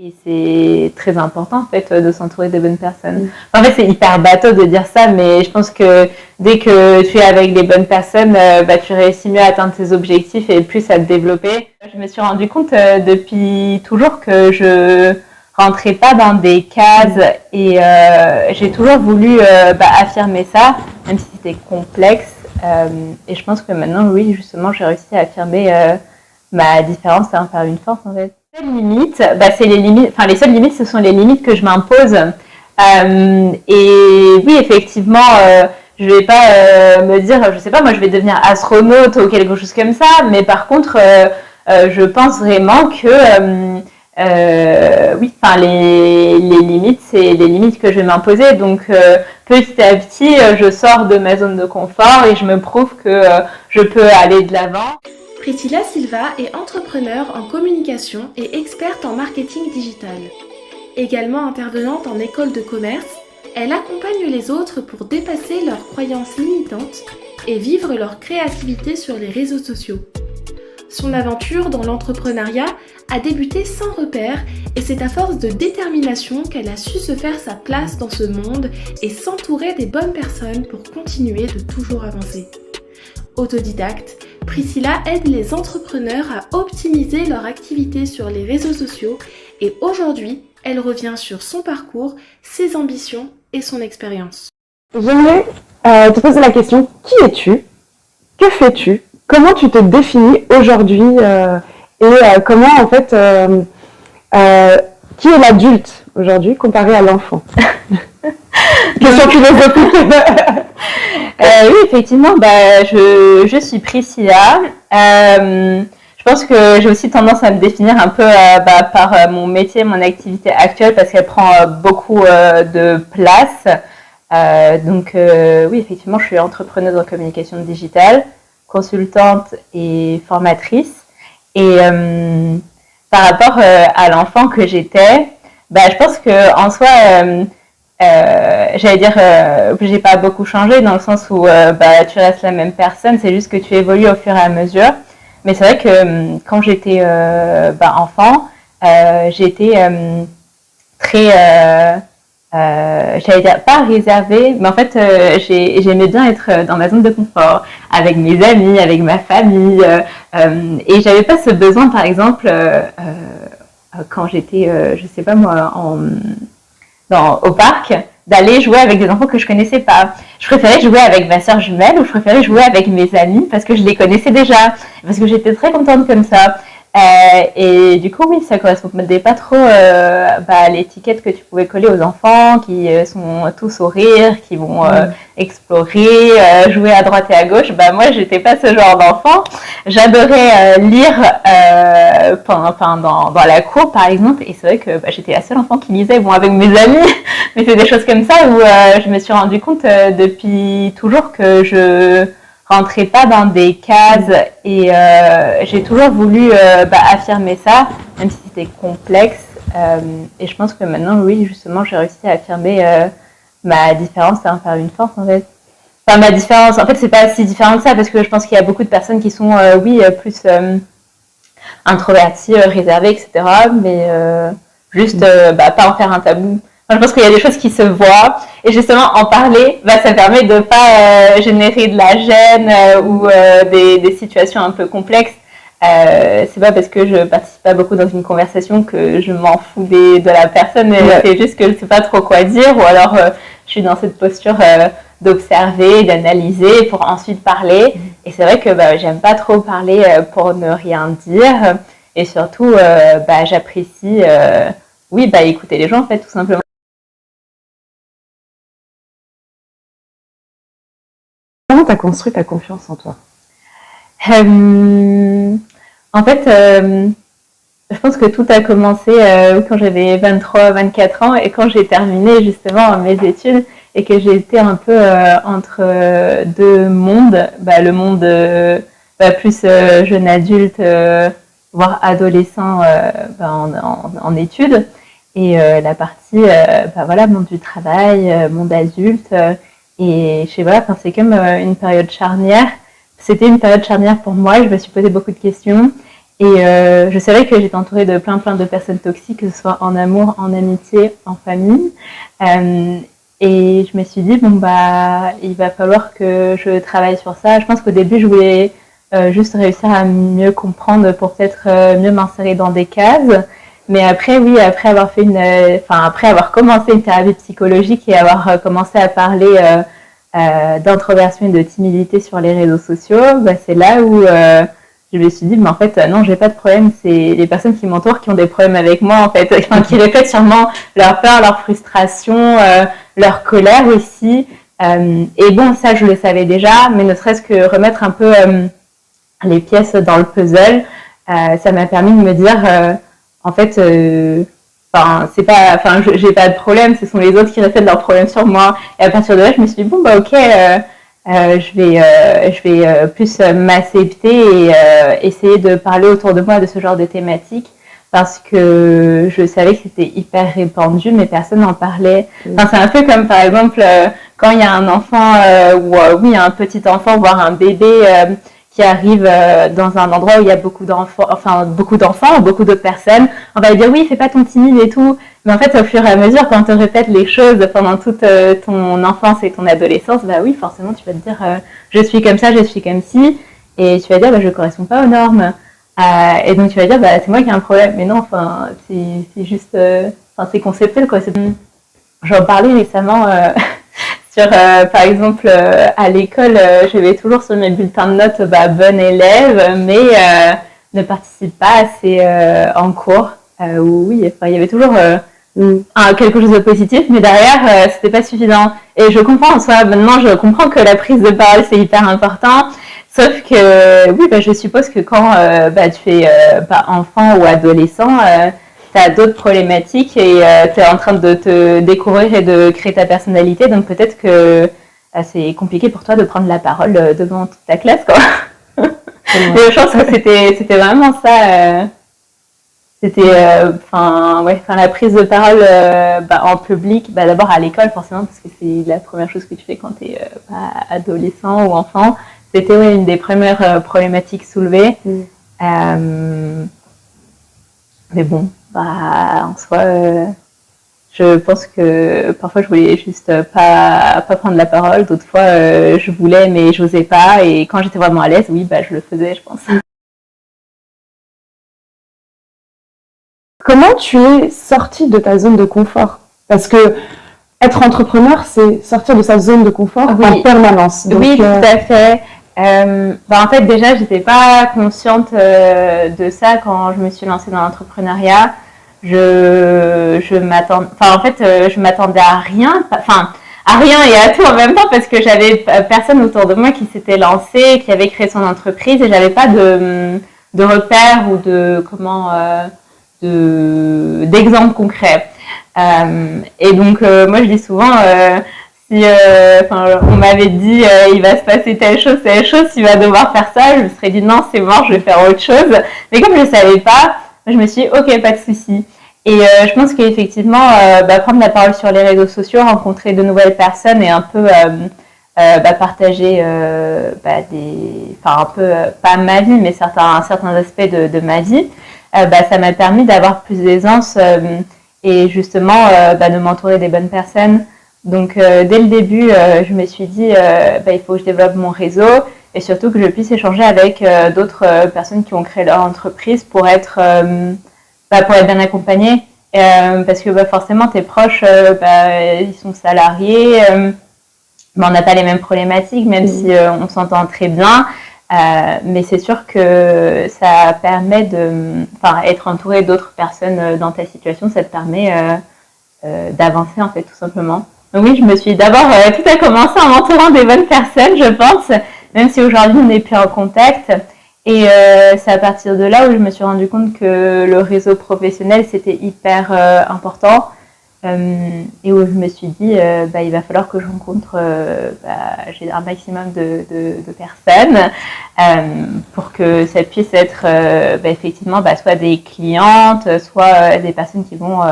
Et c'est très important, en fait, de s'entourer des bonnes personnes. En fait, c'est hyper bateau de dire ça, mais je pense que dès que tu es avec les bonnes personnes, tu réussis mieux à atteindre tes objectifs et plus à te développer. Je me suis rendu compte depuis toujours que je rentrais pas dans des cases et j'ai toujours voulu affirmer ça, même si c'était complexe. Et je pense que maintenant, oui, justement, j'ai réussi à affirmer ma différence et en faire une force, en fait. Les limites, c'est les limites. Enfin, les seules limites, ce sont les limites que je m'impose. Et oui, effectivement, je vais pas me dire, je sais pas, moi, je vais devenir astronaute ou quelque chose comme ça. Mais par contre, je pense vraiment que oui, enfin, les limites, c'est les limites que je vais m'imposer. Donc, petit à petit, je sors de ma zone de confort et je me prouve que je peux aller de l'avant. Priscilla Silva est entrepreneure en communication et experte en marketing digital. Également intervenante en école de commerce, elle accompagne les autres pour dépasser leurs croyances limitantes et vivre leur créativité sur les réseaux sociaux. Son aventure dans l'entrepreneuriat a débuté sans repère et c'est à force de détermination qu'elle a su se faire sa place dans ce monde et s'entourer des bonnes personnes pour continuer de toujours avancer. Autodidacte, Priscilla aide les entrepreneurs à optimiser leur activité sur les réseaux sociaux et aujourd'hui, elle revient sur son parcours, ses ambitions et son expérience. J'aimerais te poser la question, qui es-tu? Que fais-tu? Comment tu te définis aujourd'hui et comment en fait qui est l'adulte aujourd'hui comparé à l'enfant? Question philosophique. Oui, effectivement, je suis Priscilla. Je pense que j'ai aussi tendance à me définir un peu par mon métier, mon activité actuelle, parce qu'elle prend beaucoup de place. Oui, effectivement, je suis entrepreneuse en communication digitale, consultante et formatrice. Et par rapport à l'enfant que j'étais, je pense que en soi, j'allais dire, j'ai pas beaucoup changé dans le sens où tu restes la même personne, c'est juste que tu évolues au fur et à mesure. Mais c'est vrai que quand j'étais enfant, j'étais très j'allais dire pas réservée, mais en fait j'aimais bien être dans ma zone de confort, avec mes amis, avec ma famille, et j'avais pas ce besoin, par exemple, quand j'étais, je sais pas moi, au parc, d'aller jouer avec des enfants que je connaissais pas. Je préférais jouer avec ma sœur jumelle ou je préférais jouer avec mes amis parce que je les connaissais déjà, parce que j'étais très contente comme ça. Et du coup, oui, ça correspondait pas trop à l'étiquette que tu pouvais coller aux enfants qui sont tous au rire, qui vont explorer, jouer à droite et à gauche. Moi, j'étais pas ce genre d'enfant. J'adorais lire dans la cour, par exemple, et c'est vrai que j'étais la seule enfant qui lisait, avec mes amis, mais c'est des choses comme ça où je me suis rendu compte depuis toujours que je rentrais pas dans des cases et j'ai toujours voulu affirmer ça, même si c'était complexe. Et je pense que maintenant, oui, justement, j'ai réussi à affirmer ma différence et en faire une force, en fait. Enfin, ma différence, en fait, c'est pas si différent que ça, parce que je pense qu'il y a beaucoup de personnes qui sont, plus introverties, réservées, etc. Mais juste, pas en faire un tabou. Enfin, je pense qu'il y a des choses qui se voient et justement en parler, ça permet de pas générer de la gêne ou des situations un peu complexes. C'est pas parce que je participe pas beaucoup dans une conversation que je m'en fous de la personne, c'est juste que je sais pas trop quoi dire ou alors je suis dans cette posture d'observer, d'analyser pour ensuite parler. Et c'est vrai que j'aime pas trop parler pour ne rien dire et surtout j'apprécie écouter les gens, en fait, tout simplement. Comment tu as construit ta confiance en toi? En fait, je pense que tout a commencé quand j'avais 23, 24 ans et quand j'ai terminé justement mes études et que j'ai été un peu entre deux mondes, le monde plus jeune adulte, voire adolescent en études, et la partie monde du travail, monde adulte. Et je sais pas, c'est comme une période charnière. C'était une période charnière pour moi, je me suis posé beaucoup de questions Et je savais que j'étais entourée de plein de personnes toxiques, que ce soit en amour, en amitié, en famille. Et je me suis dit, bon, bah, il va falloir que je travaille sur ça. Je pense qu'au début, je voulais juste réussir à mieux comprendre pour peut-être mieux m'insérer dans des cases. Mais après, oui, après avoir fait après avoir commencé une thérapie psychologique et avoir commencé à parler d'introversion et de timidité sur les réseaux sociaux, bah, c'est là où je me suis dit, mais en fait, non, j'ai pas de problème. C'est les personnes qui m'entourent qui ont des problèmes avec moi, en fait, enfin, qui reflètent sûrement leur peur, leur frustration, leur colère aussi. Et bon, ça, je le savais déjà, mais ne serait-ce que remettre un peu les pièces dans le puzzle, ça m'a permis de me dire, en fait, c'est pas, j'ai pas de problème, ce sont les autres qui reflètent leurs problèmes sur moi. Et à partir de là, je me suis dit, bon, bah, ok, je vais plus m'accepter et essayer de parler autour de moi de ce genre de thématiques parce que je savais que c'était hyper répandu, mais personne n'en parlait. Enfin, c'est un peu comme par exemple quand il y a un enfant oui, un petit enfant, voire un bébé qui arrive dans un endroit où il y a beaucoup d'enfants, beaucoup d'autres personnes, on va lui dire oui, fais pas ton timide et tout. Mais en fait, au fur et à mesure, quand on te répète les choses pendant toute ton enfance et ton adolescence, bah oui, forcément, tu vas te dire je suis comme ça, je suis comme ci, et tu vas dire bah, je corresponds pas aux normes. Et donc tu vas dire bah c'est moi qui ai un problème. Mais non, enfin c'est juste, c'est conceptuel quoi. J'en parlais récemment sur par exemple à l'école, je vais toujours sur mes bulletins de notes bonne élève, mais ne participe pas assez en cours. Oui, enfin il y avait toujours quelque chose de positif, mais derrière, c'était pas suffisant. Et je comprends en soi, maintenant je comprends que la prise de parole c'est hyper important, sauf que, oui, je suppose que quand tu es enfant ou adolescent, tu as d'autres problématiques et tu es en train de te découvrir et de créer ta personnalité, donc peut-être que c'est compliqué pour toi de prendre la parole devant toute ta classe, quoi. Mais je pense que c'était vraiment ça. C'était la prise de parole en public, d'abord à l'école forcément parce que c'est la première chose que tu fais quand tu es adolescent ou enfant. C'était une des premières problématiques soulevées. Mais bon, en soi, je pense que parfois je voulais juste pas prendre la parole, d'autres fois je voulais mais j'osais pas, et quand j'étais vraiment à l'aise, oui, je le faisais, je pense. Comment tu es sortie de ta zone de confort? Parce que être entrepreneur, c'est sortir de sa zone de confort en permanence. Donc, oui, tout à fait. En fait, déjà, j'étais pas consciente de ça quand je me suis lancée dans l'entrepreneuriat. Je m'attendais à rien. À rien et à tout en même temps parce que j'avais personne autour de moi qui s'était lancé, qui avait créé son entreprise, et j'avais pas de repères ou d'exemples concrets. Et donc, moi, je dis souvent, si on m'avait dit il va se passer telle chose, tu vas devoir faire ça, je me serais dit non, c'est mort, je vais faire autre chose. Mais comme je ne savais pas, je me suis dit ok, pas de souci. Et je pense qu'effectivement, prendre la parole sur les réseaux sociaux, rencontrer de nouvelles personnes et un peu partager pas ma vie, mais certains aspects de ma vie, ça m'a permis d'avoir plus d'aisance et justement de m'entourer des bonnes personnes. Donc dès le début, je me suis dit il faut que je développe mon réseau et surtout que je puisse échanger avec d'autres personnes qui ont créé leur entreprise pour être bien accompagnée. Parce que forcément tes proches ils sont salariés, on n'a pas les mêmes problématiques, même si on s'entend très bien. Mais c'est sûr que ça permet être entouré d'autres personnes dans ta situation, ça te permet d'avancer en fait, tout simplement. Donc oui, je me suis d'abord, tout a commencé en m'entourant des bonnes personnes, je pense, même si aujourd'hui on n'est plus en contact. Et c'est à partir de là où je me suis rendu compte que le réseau professionnel c'était hyper important. Et où je me suis dit il va falloir que je rencontre j'ai un maximum de personnes pour que ça puisse être effectivement soit des clientes, soit des personnes qui vont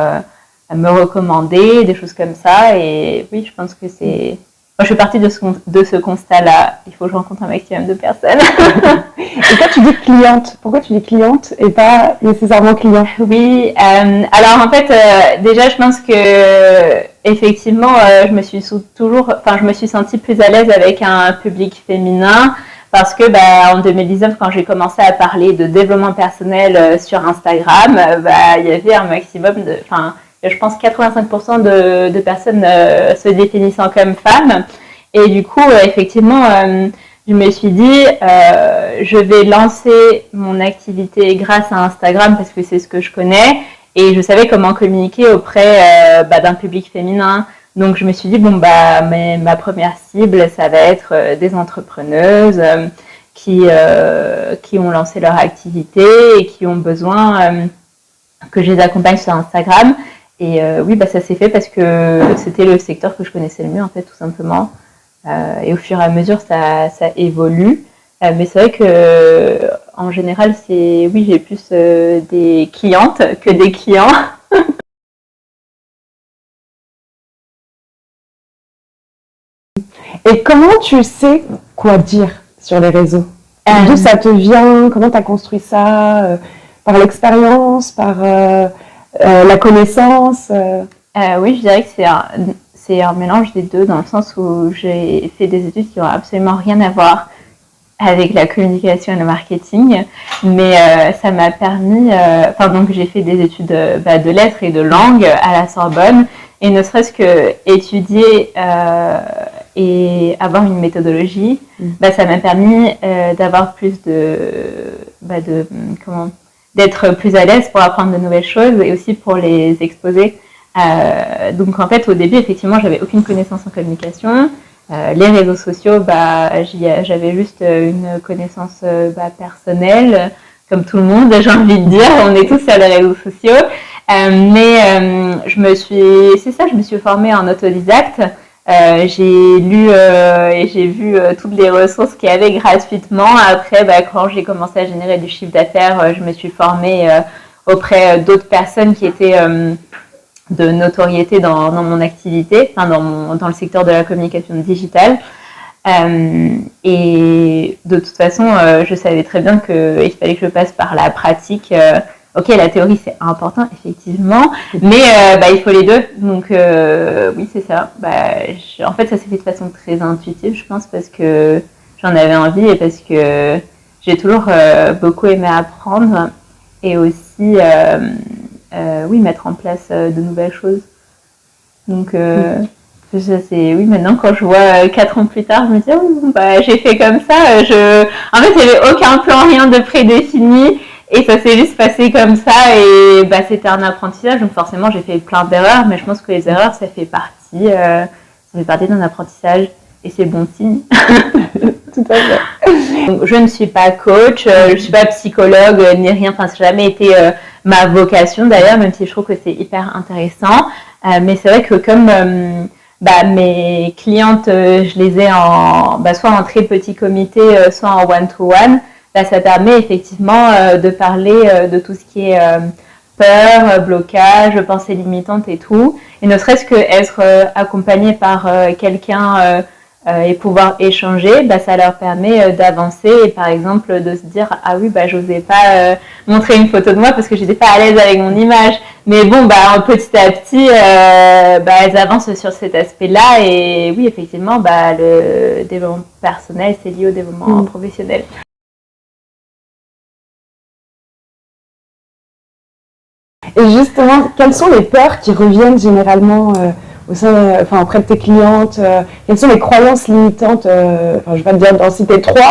me recommander, des choses comme ça. Et oui, je pense que c'est je suis partie de ce constat-là. Il faut que je rencontre un maximum de personnes. Et quand tu dis cliente, pourquoi tu dis cliente et pas nécessairement client? Oui, alors en fait, déjà, je pense que effectivement, je me suis sentie plus à l'aise avec un public féminin parce que en 2019, quand j'ai commencé à parler de développement personnel sur Instagram, il y avait un maximum je pense 85% de personnes se définissant comme femmes. Et du coup, effectivement, je me suis dit, je vais lancer mon activité grâce à Instagram parce que c'est ce que je connais et je savais comment communiquer auprès d'un public féminin. Donc je me suis dit, ma première cible, ça va être des entrepreneuses qui ont lancé leur activité et qui ont besoin que je les accompagne sur Instagram. Et oui, ça s'est fait parce que c'était le secteur que je connaissais le mieux, en fait, tout simplement. Et au fur et à mesure, ça évolue. Mais c'est vrai que en général, j'ai plus des clientes que des clients. Et comment tu sais quoi dire sur les réseaux? D'où ça te vient? Comment tu as construit ça? Par l'expérience? Par la connaissance? Oui, je dirais que c'est un mélange des deux, dans le sens où j'ai fait des études qui n'ont absolument rien à voir avec la communication et le marketing, mais ça m'a permis, donc j'ai fait des études de lettres et de langue à la Sorbonne, et ne serait-ce que étudier et avoir une méthodologie, ça m'a permis d'avoir plus d'être plus à l'aise pour apprendre de nouvelles choses et aussi pour les exposer. Donc en fait, au début, effectivement, j'avais aucune connaissance en communication. Les réseaux sociaux, j'avais juste une connaissance personnelle, comme tout le monde, j'ai envie de dire. On est tous sur les réseaux sociaux. Je me suis formée en autodidacte. J'ai lu et j'ai vu toutes les ressources qu'il y avait gratuitement. Après, quand j'ai commencé à générer du chiffre d'affaires, je me suis formée auprès d'autres personnes qui étaient de notoriété dans mon activité, dans le secteur de la communication digitale. Et de toute façon, je savais très bien qu'il fallait que je passe par la pratique. Ok, la théorie c'est important effectivement, mais il faut les deux. Donc oui, c'est ça. En fait, ça s'est fait de façon très intuitive, je pense, parce que j'en avais envie et parce que j'ai toujours beaucoup aimé apprendre et aussi mettre en place de nouvelles choses. Donc maintenant quand je vois 4 ans plus tard, je me dis j'ai fait comme ça. En fait, il n'y avait aucun plan, rien de prédéfini. Et ça s'est juste passé comme ça et c'était un apprentissage. Donc forcément, j'ai fait plein d'erreurs, mais je pense que les erreurs, ça fait partie d'un apprentissage et c'est bon signe. Tout à fait. Donc, je ne suis pas coach, je ne suis pas psychologue ni rien. Enfin, ça n'a jamais été ma vocation d'ailleurs, même si je trouve que c'est hyper intéressant. Mais c'est vrai que comme mes clientes, je les ai soit en très petit comité, soit en one-to-one. Ça permet effectivement de parler de tout ce qui est peur, blocage, pensée limitante et tout. Et ne serait-ce qu'être accompagné par quelqu'un et pouvoir échanger, ça leur permet d'avancer et par exemple de se dire « Ah oui, j'osais pas montrer une photo de moi parce que j'étais pas à l'aise avec mon image. » Mais bon, petit à petit, elles avancent sur cet aspect-là et oui, effectivement, le développement personnel, c'est lié au développement professionnel. Et justement, quelles sont les peurs qui reviennent généralement auprès de tes clientes? Quelles sont les croyances limitantes? Je ne vais pas te dire d'en citer 3.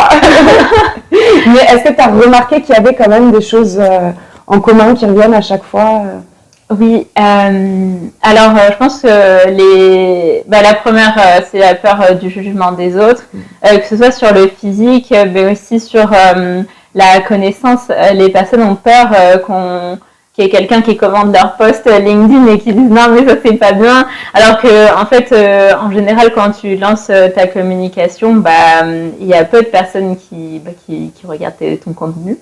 Mais est-ce que tu as remarqué qu'il y avait quand même des choses en commun qui reviennent à chaque fois? Oui, alors je pense que la première, c'est la peur du jugement des autres, que ce soit sur le physique, mais aussi sur la connaissance. Les personnes ont peur qu'il y ait quelqu'un qui commande leur post LinkedIn et qui dise non mais ça c'est pas bien, alors que en fait en général quand tu lances ta communication, il y a peu de personnes qui regardent ton contenu.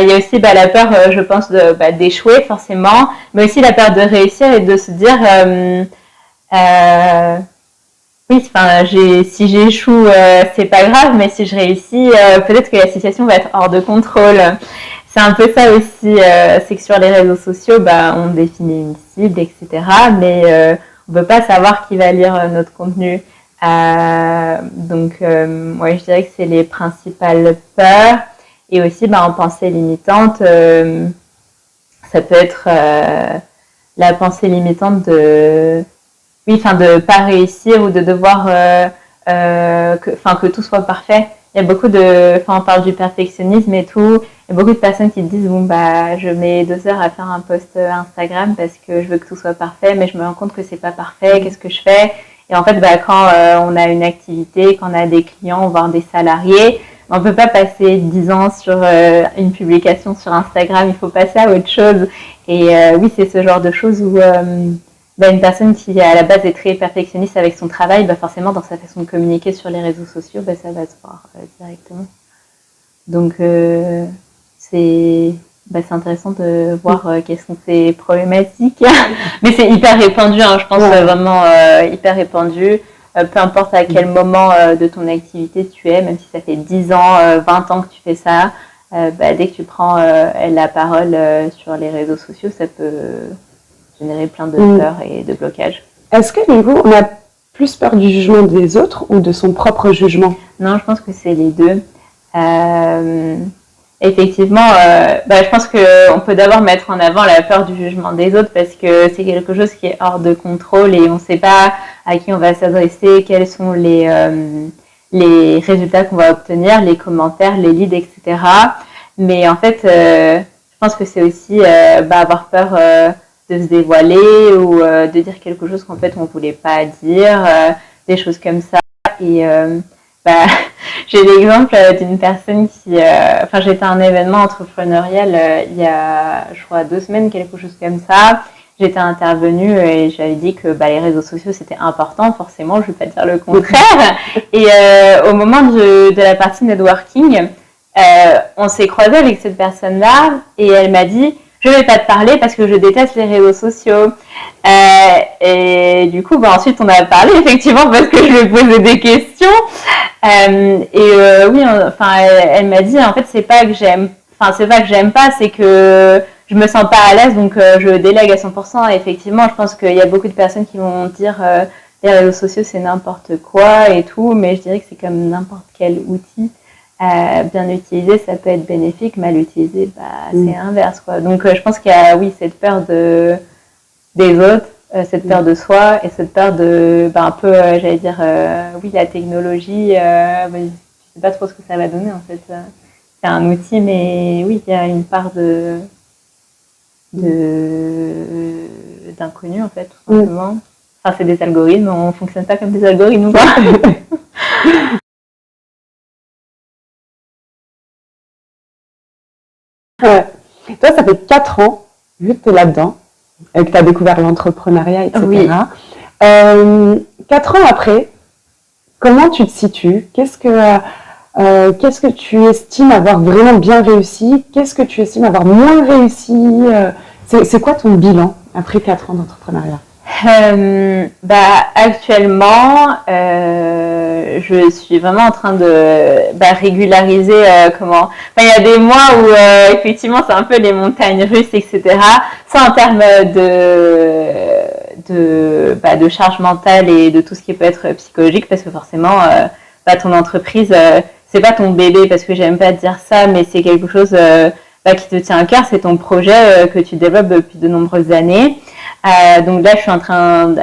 Il y a aussi la peur, je pense, d'échouer forcément, mais aussi la peur de réussir et de se dire Oui, enfin, si j'échoue, c'est pas grave, mais si je réussis, peut-être que la situation va être hors de contrôle. C'est un peu ça aussi, c'est que sur les réseaux sociaux, bah, on définit une cible, etc. Mais on ne peut pas savoir qui va lire notre contenu. Donc, ouais, je dirais que c'est les principales peurs. Et aussi, bah, en pensée limitante, ça peut être la pensée limitante de oui, enfin de pas réussir ou de devoir que tout soit parfait. Il y a beaucoup de, enfin on parle du perfectionnisme et tout. Il y a beaucoup de personnes qui disent bon bah je mets 2 heures à faire un post Instagram parce que je veux que tout soit parfait, mais je me rends compte que c'est pas parfait. Qu'est-ce que je fais? Et en fait bah quand on a une activité, quand on a des clients, voire des salariés, on peut pas passer 10 ans sur une publication sur Instagram. Il faut passer à autre chose. Et oui, c'est ce genre de choses où bah, une personne qui à la base est très perfectionniste avec son travail, bah forcément dans sa façon de communiquer sur les réseaux sociaux, bah, ça va se voir directement. Donc c'est intéressant de voir quelles sont ces problématiques. Mais c'est hyper répandu, hein, je pense vraiment hyper répandu. Peu importe à quel moment de ton activité tu es, même si ça fait 10 ans, 20 ans que tu fais ça, bah, dès que tu prends la parole sur les réseaux sociaux, ça peut générer plein de peurs et de blocages. Est-ce que du coup, on a plus peur du jugement des autres ou de son propre jugement? Non, je pense que c'est les deux. Effectivement, bah, je pense qu'on peut d'abord mettre en avant la peur du jugement des autres parce que c'est quelque chose qui est hors de contrôle et on ne sait pas à qui on va s'adresser, quels sont les résultats qu'on va obtenir, les commentaires, les leads, etc. Mais en fait, je pense que c'est aussi bah, avoir peur de se dévoiler ou de dire quelque chose qu'en fait on ne voulait pas dire, des choses comme ça. Et bah, j'ai l'exemple d'une personne qui... Enfin, j'étais à un événement entrepreneurial il y a, je crois, 2 semaines, quelque chose comme ça. J'étais intervenue et j'avais dit que bah, les réseaux sociaux, c'était important, forcément, je ne vais pas dire le contraire. Et au moment de la partie networking, on s'est croisé avec cette personne-là et elle m'a dit « Je ne vais pas te parler parce que je déteste les réseaux sociaux. » Et du coup, bah, ensuite, on a parlé effectivement parce que je lui ai posé des questions. Oui, enfin, elle m'a dit en fait, c'est pas que j'aime pas, c'est que je me sens pas à l'aise, donc je délègue à 100%. Et effectivement, je pense qu'il y a beaucoup de personnes qui vont dire les réseaux sociaux, c'est n'importe quoi et tout, mais je dirais que c'est comme n'importe quel outil. Bien utilisé, ça peut être bénéfique, mal utilisé, bah, c'est inverse, quoi. Donc, je pense qu'il y a, oui, cette peur des autres, cette peur de soi et cette peur de, bah, un peu, j'allais dire, oui, la technologie, bah, je sais pas trop ce que ça va donner, en fait. C'est un outil, mais oui, il y a une part d'inconnu, en fait, tout simplement. Enfin, c'est des algorithmes, on fonctionne pas comme des algorithmes, quoi. Toi, ça fait 4 ans, vu que tu es là-dedans, et que tu as découvert l'entrepreneuriat, etc. Oui. 4 ans après, comment tu te situes? Qu'est-ce que tu estimes avoir vraiment bien réussi? Qu'est-ce que tu estimes avoir moins réussi? C'est quoi ton bilan après 4 ans d'entrepreneuriat? Bah, actuellement, je suis vraiment en train de régulariser comment. Enfin, il y a des mois où effectivement c'est un peu les montagnes russes, etc. Ça en termes de charge mentale et de tout ce qui peut être psychologique, parce que forcément, ton entreprise, c'est pas ton bébé, parce que j'aime pas dire ça, mais c'est quelque chose qui te tient à cœur, c'est ton projet que tu développes depuis de nombreuses années. Donc là, je suis en train,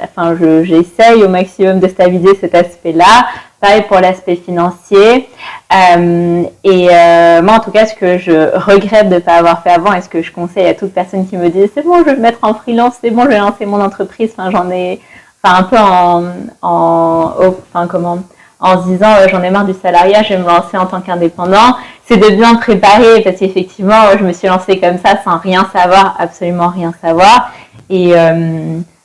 j'essaye au maximum de stabiliser cet aspect-là. Pareil pour l'aspect financier. Moi, en tout cas, ce que je regrette de ne pas avoir fait avant et ce que je conseille à toute personne qui me dit c'est bon, je vais me mettre en freelance, c'est bon, je vais lancer mon entreprise. Enfin, un peu en se disant j'en ai marre du salariat, je vais me lancer en tant qu'indépendant. C'est de bien préparer parce qu'effectivement, je me suis lancée comme ça sans rien savoir, absolument rien savoir. Et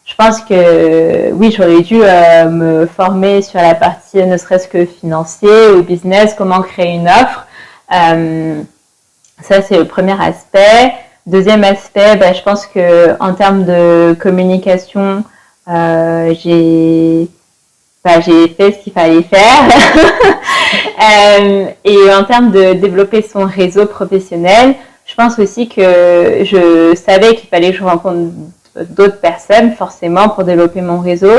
je pense que oui, j'aurais dû me former sur la partie ne serait-ce que financier ou business, comment créer une offre. Ça, c'est le premier aspect. Deuxième aspect, je pense que en termes de communication, j'ai j'ai fait ce qu'il fallait faire. Et en termes de développer son réseau professionnel, je pense aussi que je savais qu'il fallait que je rencontre d'autres personnes, forcément, pour développer mon réseau.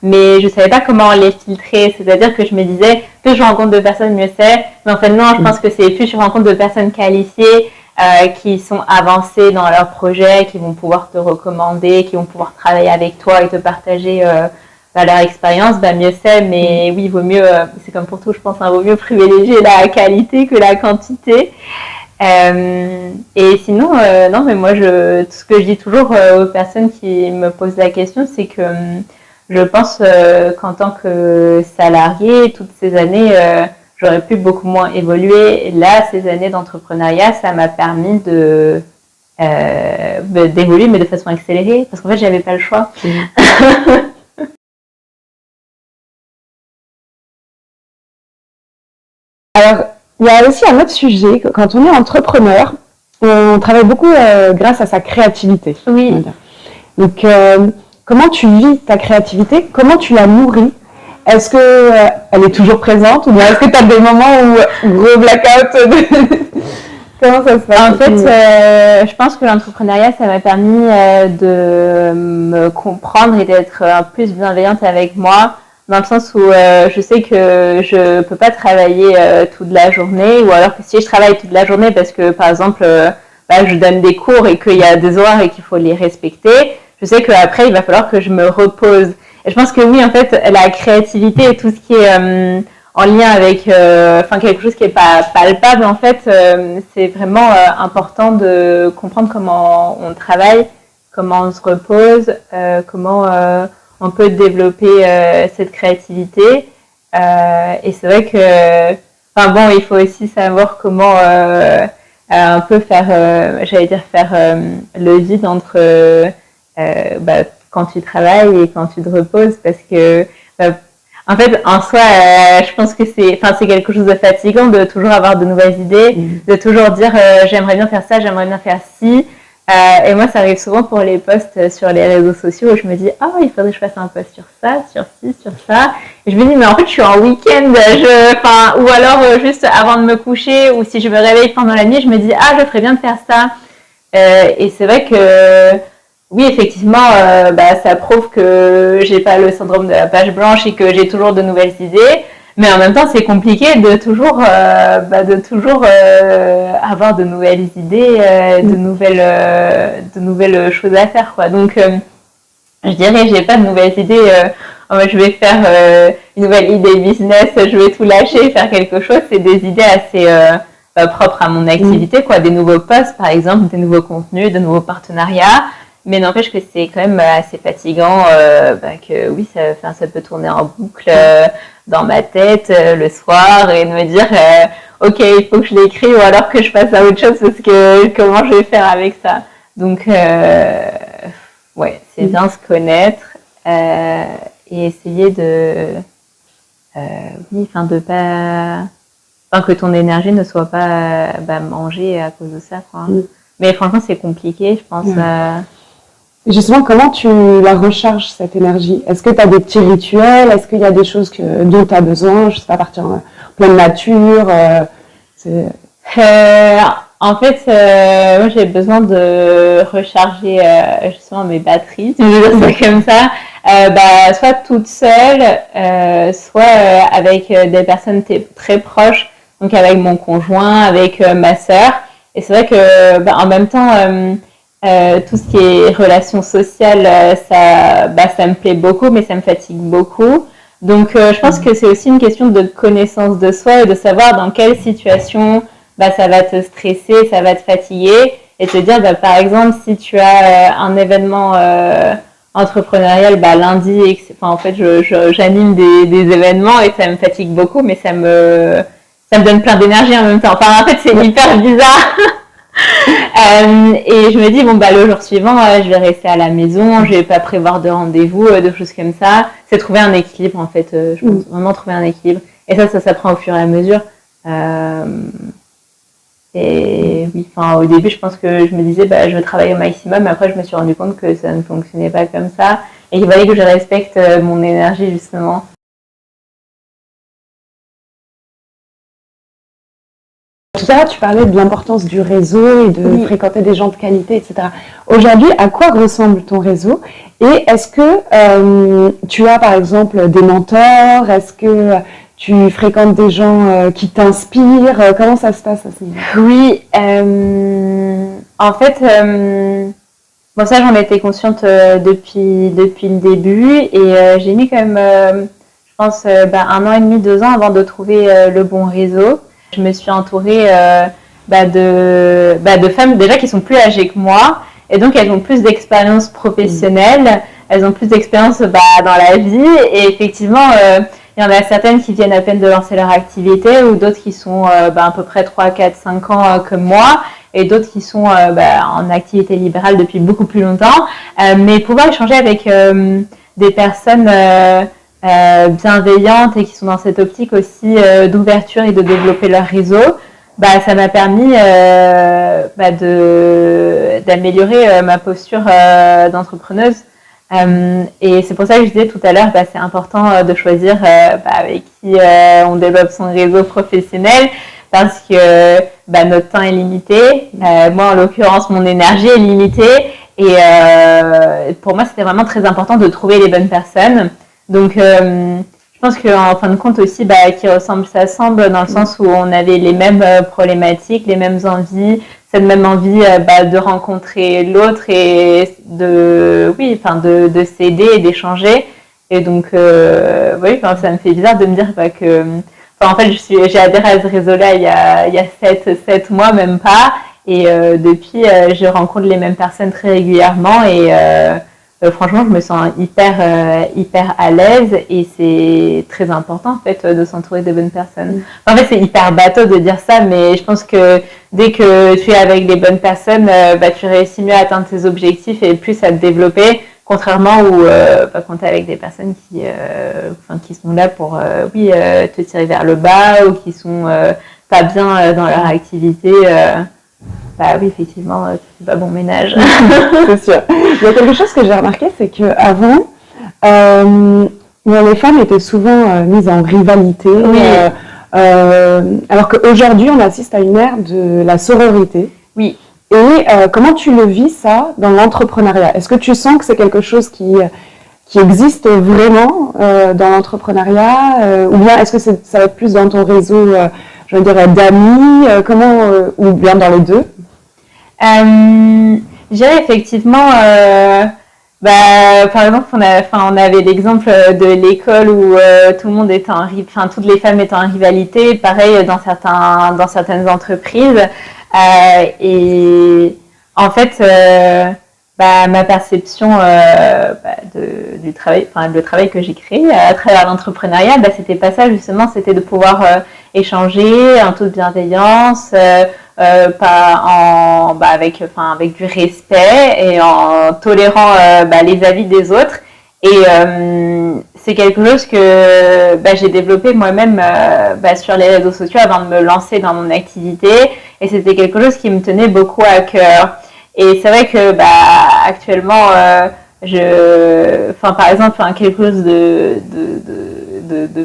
Mais je savais pas comment les filtrer. C'est-à-dire que je me disais, plus je rencontre de personnes, mieux c'est. Mais en fait, non, je pense que c'est plus je rencontre de personnes qualifiées, qui sont avancées dans leur projet, qui vont pouvoir te recommander, qui vont pouvoir travailler avec toi et te partager leur expérience, mieux c'est. Mais oui, il vaut mieux, c'est comme pour tout, je pense, il vaut mieux privilégier la qualité que la quantité. Et sinon, non, mais moi, tout ce que je dis toujours aux personnes qui me posent la question, c'est que je pense qu'en tant que salarié, toutes ces années, j'aurais pu beaucoup moins évoluer. Et là, ces années d'entrepreneuriat, ça m'a permis d'évoluer, mais de façon accélérée, parce qu'en fait, j'avais pas le choix. Alors, il y a aussi un autre sujet. Quand on est entrepreneur, on travaille beaucoup grâce à sa créativité. Oui. Donc, comment tu vis ta créativité? Comment tu la nourris? Est-ce que elle est toujours présente ou bien est-ce que tu as des moments où gros blackout? Comment ça se passe? En fait, je pense que l'entrepreneuriat, ça m'a permis de me comprendre et d'être plus bienveillante avec moi, dans le sens où je sais que je peux pas travailler toute la journée, ou alors que si je travaille toute la journée parce que, par exemple, je donne des cours et qu'il y a des horaires et qu'il faut les respecter, je sais qu'après, il va falloir que je me repose. Et je pense que oui, en fait, la créativité et tout ce qui est en lien avec quelque chose qui est pas palpable, en fait, c'est vraiment important de comprendre comment on travaille, comment on se repose, comment on peut développer cette créativité. Et c'est vrai que, il faut aussi savoir comment un peu faire, faire le vide entre quand tu travailles et quand tu te reposes, parce que en fait, en soi, je pense que c'est quelque chose de fatigant de toujours avoir de nouvelles idées, de toujours dire j'aimerais bien faire ça, j'aimerais bien faire ci. Et moi, ça arrive souvent pour les posts sur les réseaux sociaux où je me dis il faudrait que je fasse un post sur ça, sur ci, sur ça. Et je me dis mais en fait, je suis en week-end, ou alors juste avant de me coucher, ou si je me réveille pendant la nuit, je me dis je ferais bien de faire ça. Et c'est vrai que oui, effectivement, ça prouve que j'ai pas le syndrome de la page blanche et que j'ai toujours de nouvelles idées. Mais en même temps, c'est compliqué de toujours avoir de nouvelles idées, de nouvelles choses à faire, quoi. Donc, je dirais, j'ai pas de nouvelles idées. Je vais faire une nouvelle idée business, je vais tout lâcher, faire quelque chose. C'est des idées assez propres à mon activité, quoi. Des nouveaux posts, par exemple, des nouveaux contenus, de nouveaux partenariats. Mais n'empêche que c'est quand même assez fatigant, que oui, ça peut tourner en boucle dans ma tête le soir et de me dire ok, il faut que je l'écrive ou alors que je passe à autre chose parce que comment je vais faire avec ça. Donc c'est bien se connaître et essayer de de pas que ton énergie ne soit pas mangée à cause de ça, quoi. Mais franchement, c'est compliqué, je pense. Et justement, comment tu la recharges, cette énergie? Est-ce que tu as des petits rituels? Est-ce qu'il y a des choses dont tu as besoin? Je sais pas, partir en pleine nature? En fait, moi, j'ai besoin de recharger justement mes batteries, si je veux dire ça comme ça. Soit toute seule, soit avec des personnes très proches, donc avec mon conjoint, avec ma sœur. Et c'est vrai que en même temps, tout ce qui est relations sociales, ça me plaît beaucoup, mais ça me fatigue beaucoup. Donc, je pense que c'est aussi une question de connaissance de soi et de savoir dans quelle situation ça va te stresser, ça va te fatiguer. Et te dire, par exemple, si tu as un événement entrepreneurial lundi, en fait, j'anime des événements et ça me fatigue beaucoup, mais ça me donne plein d'énergie en même temps. En fait, c'est hyper bizarre. Et je me dis le jour suivant je vais rester à la maison, je vais pas prévoir de rendez-vous, de choses comme ça. C'est trouver un équilibre, en fait. Je pense vraiment trouver un équilibre, et ça s'apprend au fur et à mesure. Et oui, au début je pense que je me disais je vais travailler au maximum, mais après je me suis rendu compte que ça ne fonctionnait pas comme ça et qu'il fallait que je respecte mon énergie, justement. Tout à l'heure, tu parlais de l'importance du réseau et de fréquenter des gens de qualité, etc. Aujourd'hui, à quoi ressemble ton réseau? Et est-ce que tu as, par exemple, des mentors? Est-ce que tu fréquentes des gens qui t'inspirent? Comment ça se passe à ce niveau? Oui, en fait, bon, ça j'en étais consciente depuis le début et j'ai mis quand même, je pense, 1 an et demi, 2 ans avant de trouver le bon réseau. Je me suis entourée de femmes déjà qui sont plus âgées que moi et donc elles ont plus d'expérience professionnelle, elles ont plus d'expérience dans la vie et effectivement il y en a certaines qui viennent à peine de lancer leur activité ou d'autres qui sont à peu près 3, 4, 5 ans comme moi et d'autres qui sont en activité libérale depuis beaucoup plus longtemps. Mais pouvoir échanger avec des personnes bienveillantes et qui sont dans cette optique aussi d'ouverture et de développer leur réseau, ça m'a permis d'améliorer ma posture d'entrepreneuse. Et c'est pour ça que je disais tout à l'heure, c'est important de choisir avec qui on développe son réseau professionnel parce que notre temps est limité. Moi, en l'occurrence, mon énergie est limitée et pour moi, c'était vraiment très important de trouver les bonnes personnes. Donc, je pense qu'en fin de compte aussi, qui ressemble, s'assemble dans le sens où on avait les mêmes problématiques, les mêmes envies, cette même envie de rencontrer l'autre et de s'aider et d'échanger. Et donc, ça me fait bizarre de me dire que, en fait, j'ai adhéré à ce réseau-là il y a 7 mois, même pas. Et depuis, je rencontre les mêmes personnes très régulièrement et franchement, je me sens hyper à l'aise et c'est très important en fait de s'entourer de bonnes personnes. En fait, c'est hyper bateau de dire ça, mais je pense que dès que tu es avec les bonnes personnes, tu réussis mieux à atteindre tes objectifs et plus à te développer. Contrairement quand tu es avec des personnes qui sont là pour te tirer vers le bas ou qui sont pas bien dans leur activité. Oui, effectivement, tu fais pas bon ménage. C'est sûr. Il y a quelque chose que j'ai remarqué, c'est qu'avant, les femmes étaient souvent mises en rivalité. Oui. Alors qu'aujourd'hui, on assiste à une ère de la sororité. Oui. Et comment tu le vis, ça, dans l'entrepreneuriat? Est-ce que tu sens que c'est quelque chose qui existe vraiment dans l'entrepreneuriat ou bien est-ce que ça va être plus dans ton réseau, d'amis, ou bien dans les deux? Je dirais effectivement, par exemple, on avait l'exemple de l'école où tout le monde était toutes les femmes étaient en rivalité, pareil dans certaines entreprises. Et en fait, ma perception du travail, le travail que j'ai créé à travers l'entrepreneuriat, c'était pas ça justement, c'était de pouvoir échanger en toute bienveillance, avec du respect et en tolérant les avis des autres. Et c'est quelque chose que j'ai développé moi-même sur les réseaux sociaux avant de me lancer dans mon activité. Et c'était quelque chose qui me tenait beaucoup à cœur. Et c'est vrai que actuellement, par exemple, quelque chose de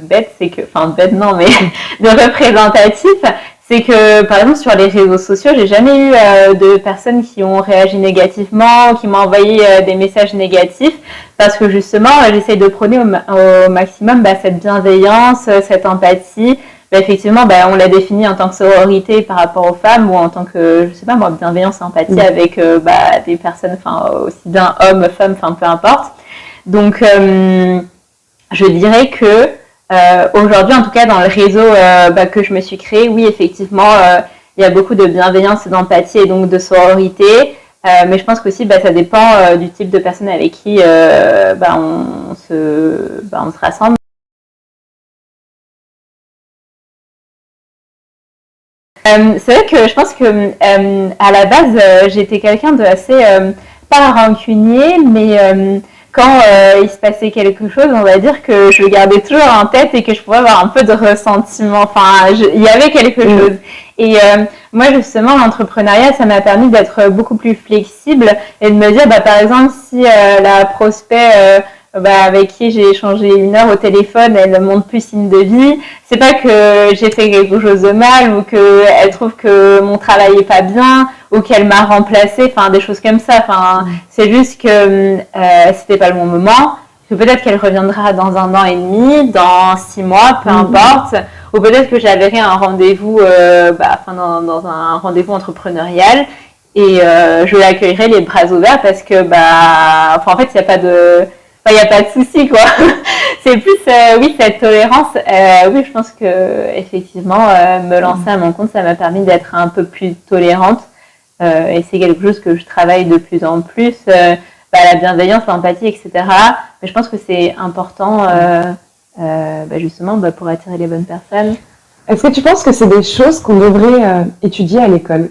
bête, c'est que, bête non, mais de représentatif, c'est que par exemple sur les réseaux sociaux, j'ai jamais eu de personnes qui ont réagi négativement, qui m'ont envoyé des messages négatifs, parce que justement, j'essaie de prôner au maximum cette bienveillance, cette empathie. Effectivement, on l'a défini en tant que sororité par rapport aux femmes ou en tant que, bienveillance et empathie avec des personnes, aussi bien hommes, femmes, peu importe. Donc, je dirais que aujourd'hui, en tout cas dans le réseau que je me suis créé, oui, effectivement, il y a beaucoup de bienveillance et d'empathie et donc de sororité. Mais je pense qu'aussi, ça dépend du type de personne avec qui on se rassemble. C'est vrai que je pense que à la base, j'étais quelqu'un de assez pas rancunier, mais quand il se passait quelque chose, on va dire que je le gardais toujours en tête et que je pouvais avoir un peu de ressentiment. Il y avait quelque chose. Et moi, justement, l'entrepreneuriat, ça m'a permis d'être beaucoup plus flexible et de me dire, par exemple, si la prospect avec qui j'ai échangé 1 heure au téléphone, elle montre plus signe de vie. C'est pas que j'ai fait quelque chose de mal ou qu'elle trouve que mon travail est pas bien ou qu'elle m'a remplacée, enfin des choses comme ça. Enfin, c'est juste que c'était pas le bon moment. Que peut-être qu'elle reviendra dans 1 an et demi, dans 6 mois, peu importe. Ou peut-être que j'avais un rendez-vous, dans un rendez-vous entrepreneurial. Et je l'accueillerai les bras ouverts parce que en fait il n'y a pas de souci quoi. C'est plus oui cette tolérance. Oui, je pense que effectivement me lancer à mon compte, ça m'a permis d'être un peu plus tolérante. Et c'est quelque chose que je travaille de plus en plus. La bienveillance, l'empathie, etc. Mais je pense que c'est important justement pour attirer les bonnes personnes. Est-ce que tu penses que c'est des choses qu'on devrait étudier à l'école?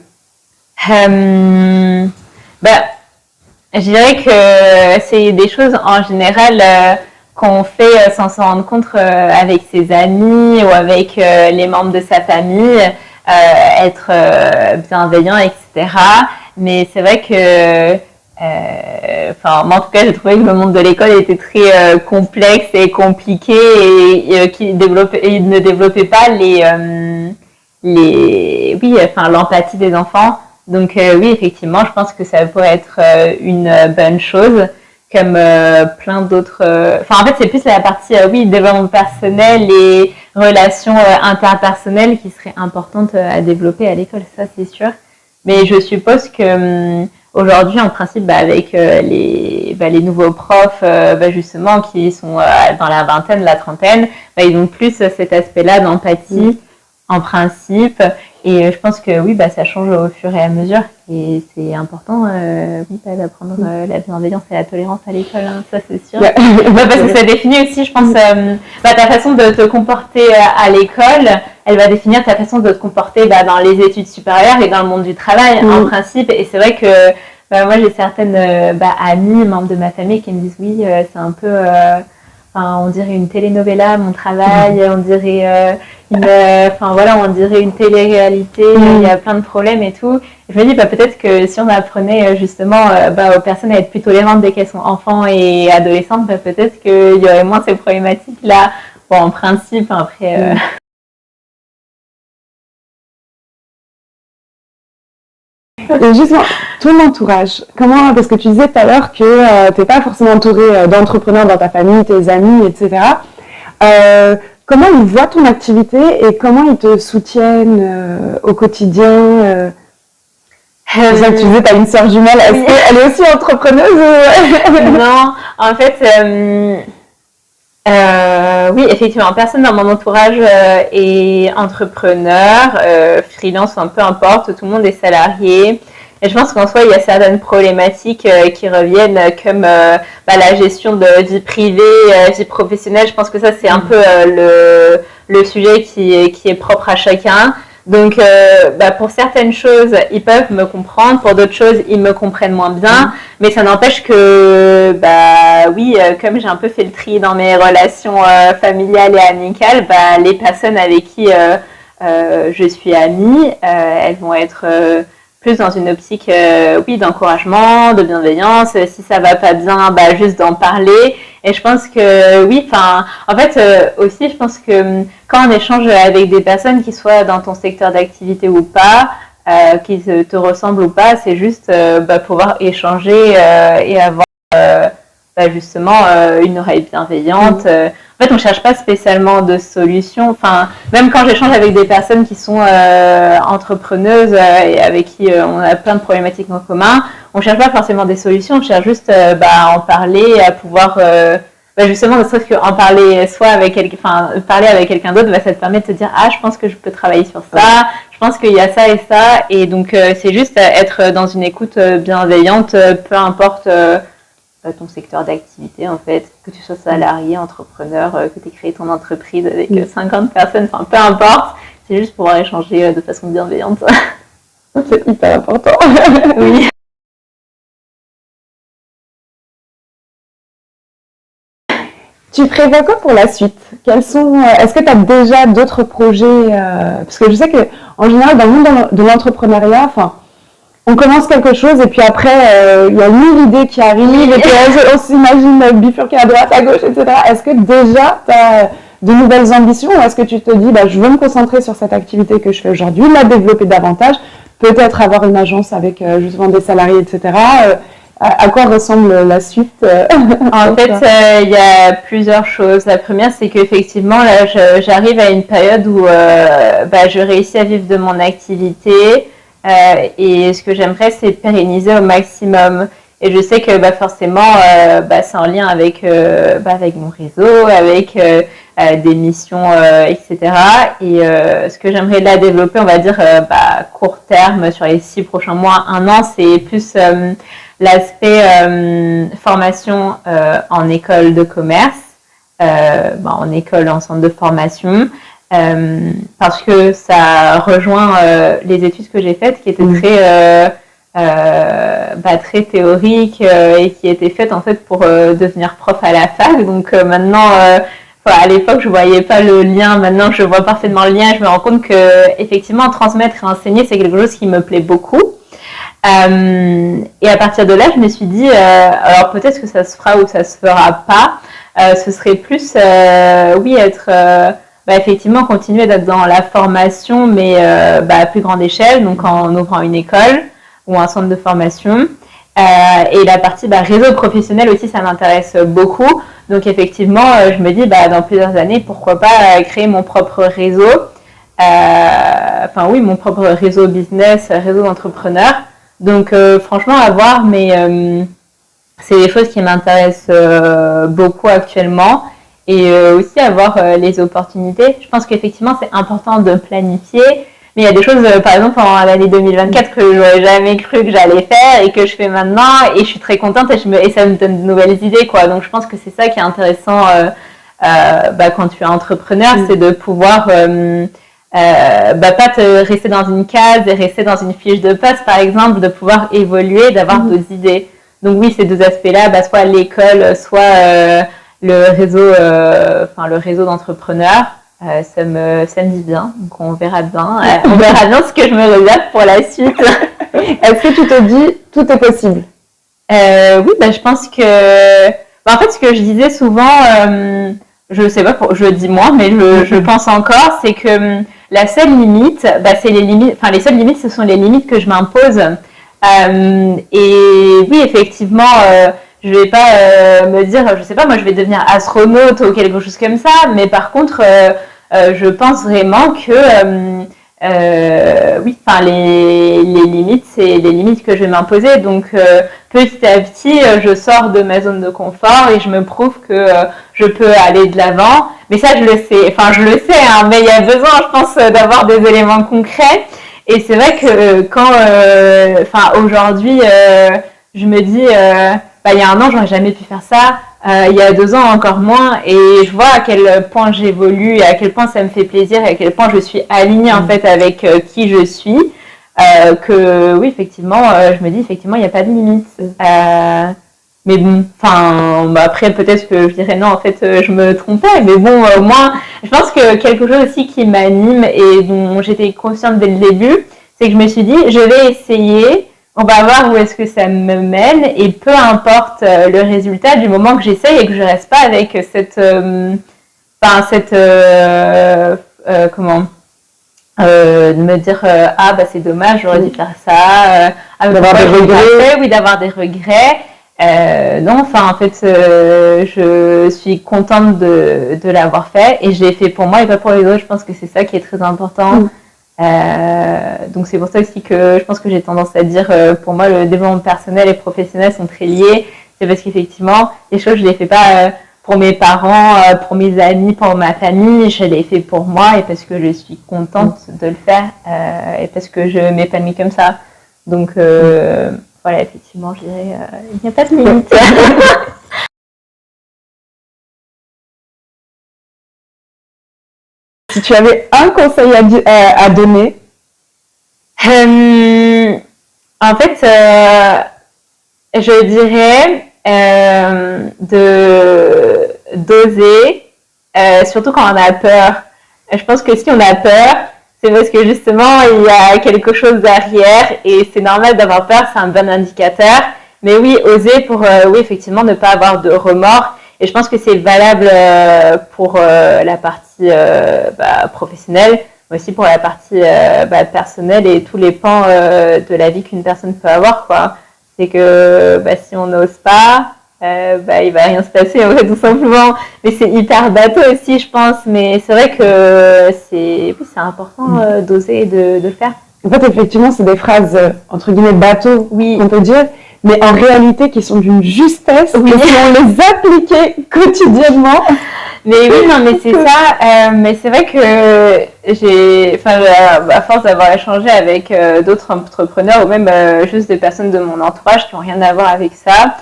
Je dirais que c'est des choses en général qu'on fait sans s'en rendre compte avec ses amis ou avec les membres de sa famille, être bienveillant, etc. Mais c'est vrai que moi en tout cas j'ai trouvé que le monde de l'école était très complexe et compliqué et qu'il ne développait pas l'empathie des enfants. Donc oui, effectivement, je pense que ça pourrait être une bonne chose, comme plein d'autres... en fait, c'est plus la partie, développement personnel et relations interpersonnelles qui seraient importantes à développer à l'école, ça c'est sûr. Mais je suppose que aujourd'hui, en principe, avec les nouveaux profs, justement, qui sont dans la vingtaine, la trentaine, ils ont plus cet aspect-là d'empathie, en principe. Et je pense que oui, ça change au fur et à mesure. Et c'est important d'apprendre la bienveillance et la tolérance à l'école, hein, ça c'est sûr. Parce que ça définit aussi, je pense, ta façon de te comporter à l'école, elle va définir ta façon de te comporter dans les études supérieures et dans le monde du travail, en principe. Et c'est vrai que moi j'ai certaines amies, membres de ma famille qui me disent oui, c'est un peu... on dirait une telenovela, mon travail, on dirait on dirait une télé-réalité, il y a plein de problèmes et tout. Et je me dis, peut-être que si on apprenait justement aux personnes à être plus tolérantes dès qu'elles sont enfants et adolescentes, peut-être qu'il y aurait moins ces problématiques-là. Bon, en principe, après... Et justement, ton entourage, comment, parce que tu disais tout à l'heure que tu n'es pas forcément entouré d'entrepreneurs dans ta famille, tes amis, etc. Comment ils voient ton activité et comment ils te soutiennent au quotidien C'est ça que tu disais, tu as une sœur jumelle, est-ce qu'elle est aussi entrepreneuse Non, en fait... oui, effectivement, personne dans mon entourage est entrepreneur, freelance, peu importe, tout le monde est salarié. Et je pense qu'en soi, il y a certaines problématiques qui reviennent comme la gestion de vie privée, vie professionnelle. Je pense que ça, c'est un peu le sujet qui est propre à chacun. Donc, pour certaines choses, ils peuvent me comprendre. Pour d'autres choses, ils me comprennent moins bien. Mais ça n'empêche que, comme j'ai un peu fait le tri dans mes relations familiales et amicales, les personnes avec qui je suis amie, elles vont être plus dans une optique, d'encouragement, de bienveillance. Si ça va pas bien, juste d'en parler. Et je pense que, aussi, je pense que quand on échange avec des personnes qui soient dans ton secteur d'activité ou pas, qui te ressemblent ou pas, c'est juste pouvoir échanger et avoir justement une oreille bienveillante. En fait, on ne cherche pas spécialement de solution. Enfin, même quand j'échange avec des personnes qui sont entrepreneuses et avec qui on a plein de problématiques en commun, on ne cherche pas forcément des solutions, on cherche juste à en parler, à pouvoir... justement, ne serait-ce qu'en parler parler avec quelqu'un d'autre, ça te permet de te dire je pense que je peux travailler sur ça, je pense qu'il y a ça et ça, et donc c'est juste être dans une écoute bienveillante, peu importe ton secteur d'activité en fait, que tu sois salarié, entrepreneur, que tu aies créé ton entreprise avec 50 personnes, peu importe, c'est juste pouvoir échanger de façon bienveillante. C'est hyper important. Oui. Tu prévois quoi pour la suite? Est-ce que tu as déjà d'autres projets parce que je sais qu'en général, dans le monde de l'entrepreneuriat, on commence quelque chose et puis après, il y a 1000 idées qui arrivent et puis on s'imagine bifurquer à droite, à gauche, etc. Est-ce que déjà, tu as de nouvelles ambitions ou est-ce que tu te dis, je veux me concentrer sur cette activité que je fais aujourd'hui, la développer davantage, peut-être avoir une agence avec justement des salariés, etc. À quoi ressemble la suite En fait, il y a plusieurs choses. La première, c'est qu'effectivement, là, j'arrive à une période où je réussis à vivre de mon activité et ce que j'aimerais, c'est pérenniser au maximum. Et je sais que forcément, c'est en lien avec, avec mon réseau, avec des missions, etc. Et ce que j'aimerais là développer, on va dire, court terme, sur les 6 prochains mois, 1 an, c'est plus l'aspect formation en école de commerce, en école, en centre de formation, parce que ça rejoint les études que j'ai faites qui étaient très théoriques et qui étaient faites en fait pour devenir prof à la fac. Donc maintenant, à l'époque, je voyais pas le lien. Maintenant, je vois parfaitement le lien. Je me rends compte que effectivement, transmettre et enseigner, c'est quelque chose qui me plaît beaucoup. Et à partir de là, je me suis dit, alors peut-être que ça se fera ou ça se fera pas. Ce serait plus, être, effectivement, continuer d'être dans la formation, mais à plus grande échelle, donc en ouvrant une école ou un centre de formation. Et la partie réseau professionnel aussi, ça m'intéresse beaucoup. Donc effectivement, je me dis, dans plusieurs années, pourquoi pas créer mon propre réseau. Mon propre réseau business, réseau d'entrepreneurs. Donc franchement, à voir, mais c'est des choses qui m'intéressent beaucoup actuellement. Et aussi avoir les opportunités. Je pense qu'effectivement, c'est important de planifier. Mais il y a des choses, par exemple, en l'année 2024, que je n'aurais jamais cru que j'allais faire et que je fais maintenant. Et je suis très contente et ça me donne de nouvelles idées, quoi. Donc je pense que c'est ça qui est intéressant quand tu es entrepreneur, c'est de pouvoir... pas te rester dans une case et rester dans une fiche de poste, par exemple, de pouvoir évoluer, d'avoir d'autres idées. Donc oui, ces deux aspects-là, soit l'école, soit le réseau d'entrepreneurs, ça me dit bien. Donc on verra bien. On verra bien ce que je me réserve pour la suite. Est-ce que tu te dis, tout est possible? Oui, je pense que... en fait, ce que je disais souvent... je sais pas, je le dis moi, mais je pense encore, c'est que la seule limite, c'est les limites, les seules limites, ce sont les limites que je m'impose. Et oui, effectivement, je vais pas me dire, je sais pas, moi je vais devenir astronaute ou quelque chose comme ça, mais par contre, je pense vraiment que les limites, c'est les limites que je vais m'imposer. Donc petit à petit, je sors de ma zone de confort et je me prouve que je peux aller de l'avant. Mais ça, je le sais. Je le sais, hein, mais il y a besoin, je pense, d'avoir des éléments concrets. Et c'est vrai que quand, aujourd'hui, je me dis, il y a 1 an, j'aurais jamais pu faire ça. Il y a 2 ans, encore moins. Et je vois à quel point j'évolue, et à quel point ça me fait plaisir, et à quel point je suis alignée en fait avec qui je suis. Que oui, effectivement, je me dis, effectivement, il n'y a pas de limite. Mais bon, après, peut-être que je dirais non, en fait, je me trompais. Mais bon, au moins, je pense que quelque chose aussi qui m'anime et dont j'étais consciente dès le début, c'est que je me suis dit, je vais essayer, on va voir où est-ce que ça me mène, et peu importe le résultat, du moment que j'essaye et que je reste pas avec de me dire c'est dommage, j'aurais dû faire ça, d'avoir des regrets. Oui, d'avoir des regrets. Je suis contente de l'avoir fait et je l'ai fait pour moi et pas pour les autres. Je pense que c'est ça qui est très important. Donc c'est pour ça aussi que je pense que j'ai tendance à dire, pour moi, le développement personnel et professionnel sont très liés. C'est parce qu'effectivement, les choses, je les fais pas pour mes parents, pour mes amis, pour ma famille. Je les fais pour moi et parce que je suis contente de le faire et parce que je m'épanouis comme ça. Donc voilà, effectivement, je dirais, il n'y a pas de limite. Si tu avais un conseil à donner? En fait, je dirais d'oser, surtout quand on a peur. Je pense que si on a peur, c'est parce que justement, il y a quelque chose derrière et c'est normal d'avoir peur, c'est un bon indicateur. Mais oui, oser pour, oui, effectivement, ne pas avoir de remords. Et je pense que c'est valable pour la partie professionnelle, mais aussi pour la partie personnelle et tous les pans de la vie qu'une personne peut avoir, quoi. C'est que si on n'ose pas, il va rien se passer, en fait, tout simplement. Mais c'est hyper bateau aussi, je pense. Mais c'est vrai que c'est important d'oser et de faire. En fait, effectivement, c'est des phrases, entre guillemets, bateau, Oui. on peut dire, mais en réalité qui sont d'une justesse, Oui. et si on les appliquait quotidiennement. Mais oui, non, mais c'est ça. Mais c'est vrai que à force d'avoir échangé avec d'autres entrepreneurs ou même juste des personnes de mon entourage qui n'ont rien à voir avec ça,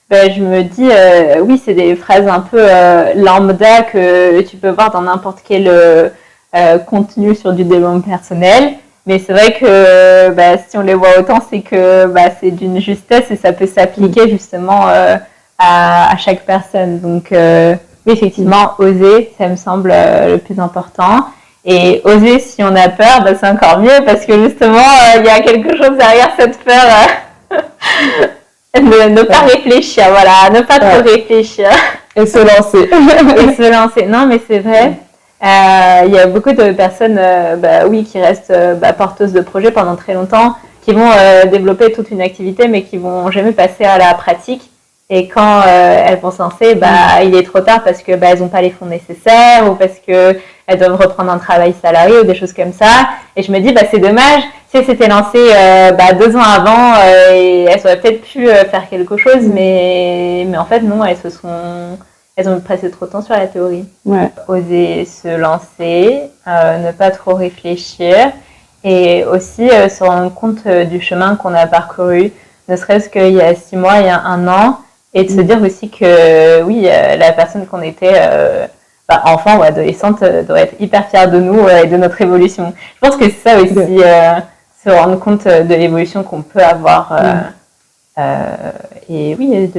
je me dis, oui, c'est des phrases un peu lambda que tu peux voir dans n'importe quel contenu sur du développement personnel. Mais c'est vrai que si on les voit autant, c'est que c'est d'une justesse et ça peut s'appliquer justement à chaque personne. Donc, oui, effectivement, oser, ça me semble le plus important. Et oser, si on a peur, c'est encore mieux parce que justement, il y a quelque chose derrière cette peur. Ne pas réfléchir, voilà, ne pas trop réfléchir. Et se lancer. Et se lancer. Non, mais c'est vrai. Il y a beaucoup de personnes qui restent porteuses de projets pendant très longtemps, qui vont développer toute une activité, mais qui vont jamais passer à la pratique. Et quand elles vont se lancer, il est trop tard parce que elles n'ont pas les fonds nécessaires ou parce que elles doivent reprendre un travail salarié ou des choses comme ça. Et je me dis, c'est dommage. Si elles s'étaient lancées 2 ans avant, et elles auraient peut-être pu faire quelque chose, mais en fait, non, elles ont passé trop de temps sur la théorie. Ouais. Oser se lancer, ne pas trop réfléchir et aussi se rendre compte du chemin qu'on a parcouru, ne serait-ce qu'il y a 6 mois, il y a 1 an, et de se dire aussi que oui, la personne qu'on était enfant ou adolescente doit être hyper fière de nous et de notre évolution. Je pense que c'est ça aussi, se rendre compte de l'évolution qu'on peut avoir et oui,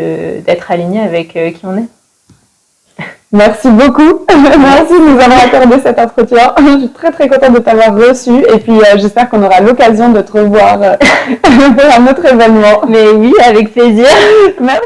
d'être aligné avec qui on est. Merci beaucoup. Merci de nous avoir accordé cet entretien. Je suis très très contente de t'avoir reçu et puis j'espère qu'on aura l'occasion de te revoir à un autre événement. Mais oui, avec plaisir. Merci.